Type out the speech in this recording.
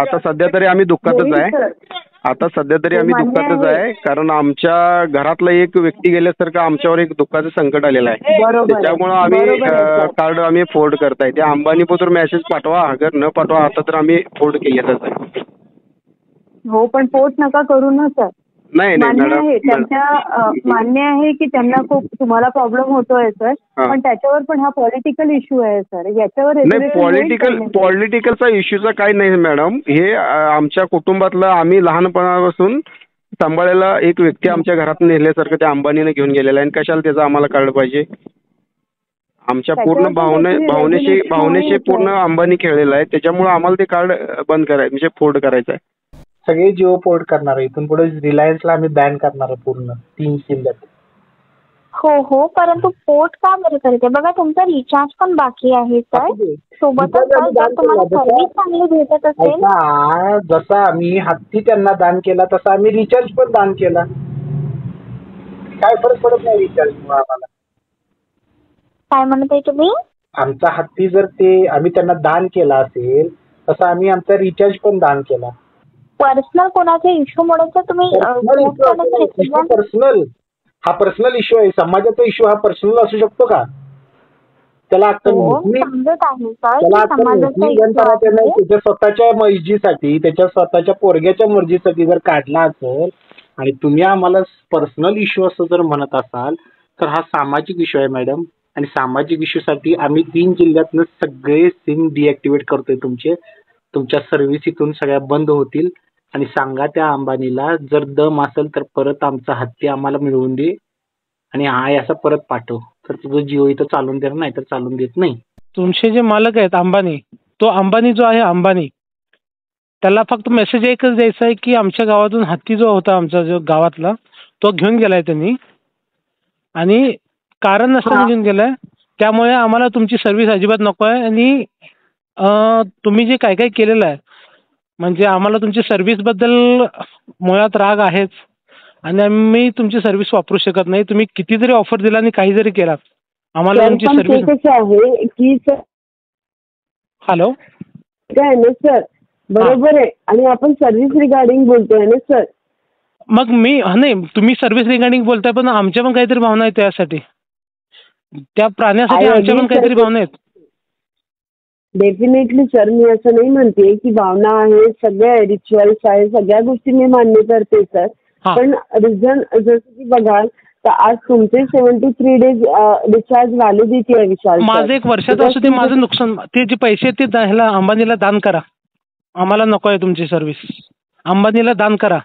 आता सध्या तरी आम्ही दुःखातच आहे. आता सध्या तरी आम्ही दुःखातच आहे, कारण आमच्या घरातला एक व्यक्ती गेल्यासारखं आमच्यावर एक दुःखाचं संकट आलेलं आहे. त्याच्यामुळं आम्ही कार्ड आम्ही फोल्ड करताय. ते अंबानीबद्दल मेसेज पाठवा, अगर न पाठवा आता तर आम्ही फोल्ड केलेलंच आहे. हो, पण पोट नका करू ना सर. नाही नाही मान्य आहे मॅडम, त्यांच्या मान्य आहे की त्यांना खूप तुम्हाला प्रॉब्लेम होतोय सर, पण त्याच्यावर पण हा पॉलिटिकल इश्यू आहे सर. याच्यावर नाही, पॉलिटिकलचा इश्यूचा काही नाही मॅडम. हे आमच्या कुटुंबातलं आम्ही लहानपणापासून सांभाळलेला एक व्यक्ती आमच्या घरात नेल्यासारखं त्या अंबानीने घेऊन गेलेला आहे. आणि कशाला त्याचं आम्हाला कळलं पाहिजे? आमच्या पूर्ण भावनेशी पूर्ण अंबानी खेळलेला आहे. त्याच्यामुळे आम्हाला ते कार्ड बंद करायचं, म्हणजे फोल्ड करायचं आहे. सगळे जिओ पोर्ट करणार आहे. इथून पुढे रिलायन्सला आम्ही बॅन करणार आहे पूर्ण 3 जिल्ह्यात. हो हो, परंतु पोर्ट का बरं करते? बघा तुमचा रिचार्ज पण बाकी आहे सर. सोबतच जर तुम्हाला सर्व्हिस चांगली भेटत असेल, जसा आम्ही हत्ती त्यांना दान केला तसा आम्ही रिचार्ज पण दान केला. काय फरक पडत नाही रिचार्ज आम्हाला. काय म्हणताय तुम्ही? आमचा हत्ती जर ते आम्ही त्यांना दान केला असेल तसं आम्ही आमचा रिचार्ज पण दान केला. पर्सनल कोणाच्या इश्यूमुळे तुम्ही पर्सनल इश्यू आहे. समाजाचा इश्यू हा पर्सनल असू शकतो का? त्याला त्याच्या स्वतःच्या मर्जीसाठी, त्याच्या स्वतःच्या पोरग्याच्या मर्जीसाठी जर काढला असेल आणि तुम्ही आम्हाला पर्सनल इश्यू असं जर म्हणत असाल तर हा सामाजिक इश्यू आहे मॅडम. आणि सामाजिक इश्यूसाठी आम्ही 3 जिल्ह्यातनं सगळे सिम डिॲक्टिव्हेट करतोय. तुमच्या सर्व्हिस इथून सगळ्या बंद होतील. आणि सांगा त्या अंबानीला जर दम असेल तर परत आमचा हत्ती आम्हाला मिळवून दे आणि आहे असं परत पाठव. तर तुझं जिओ इथं चालून देणार नाही तर चालून देत नाही. तुमचे जे मालक आहेत अंबानी, तो अंबानी जो आहे अंबानी, त्याला फक्त मेसेज एकच द्यायचा आहे की आमच्या गावातून हत्ती जो होता आमचा जो गावातला तो घेऊन गेलाय त्यांनी, आणि कारण नसताना घेऊन गेलाय. त्यामुळे आम्हाला तुमची सर्व्हिस अजिबात नको आहे. आणि तुम्ही जे काय काय केलेलं आहे, म्हणजे आम्हाला तुमची सर्व्हिसबद्दल मुळात राग आहेच. आणि आम्ही तुमची सर्व्हिस वापरू शकत नाही. तुम्ही किती जरी ऑफर दिला आणि काही जरी केलात आम्हाला तुमची सर्व्हिस आहे की सर. हॅलो, काय ना सर, बरोबर आहे. आणि आपण सर्व्हिस रिगार्डिंग बोलतोय ना सर. मग मी नाही, तुम्ही सर्व्हिस रिगार्डिंग बोलताय, पण आमच्या पण काहीतरी भावना आहेत त्यासाठी. त्या प्राण्यासाठी आमच्या पण काहीतरी भावना आहेत. डेफिनेटली सर, मी असं नाही म्हणते की भावना आहे, सगळ्या रिच्युअल्स आहे, सगळ्या गोष्टी मी मान्य करते सर. पण रिझन जसं की बघाल तर आज तुमचे 73 डेज रिचार्ज व्हॅलिडिटी आहे विशाल. माझं 1 वर्षाचं असू दे, माझं नुकसान, ते जे पैसे ते ह्याला अंबानीला दान करा. आम्हाला नको आहे तुमची सर्व्हिस. अंबानीला दान करा.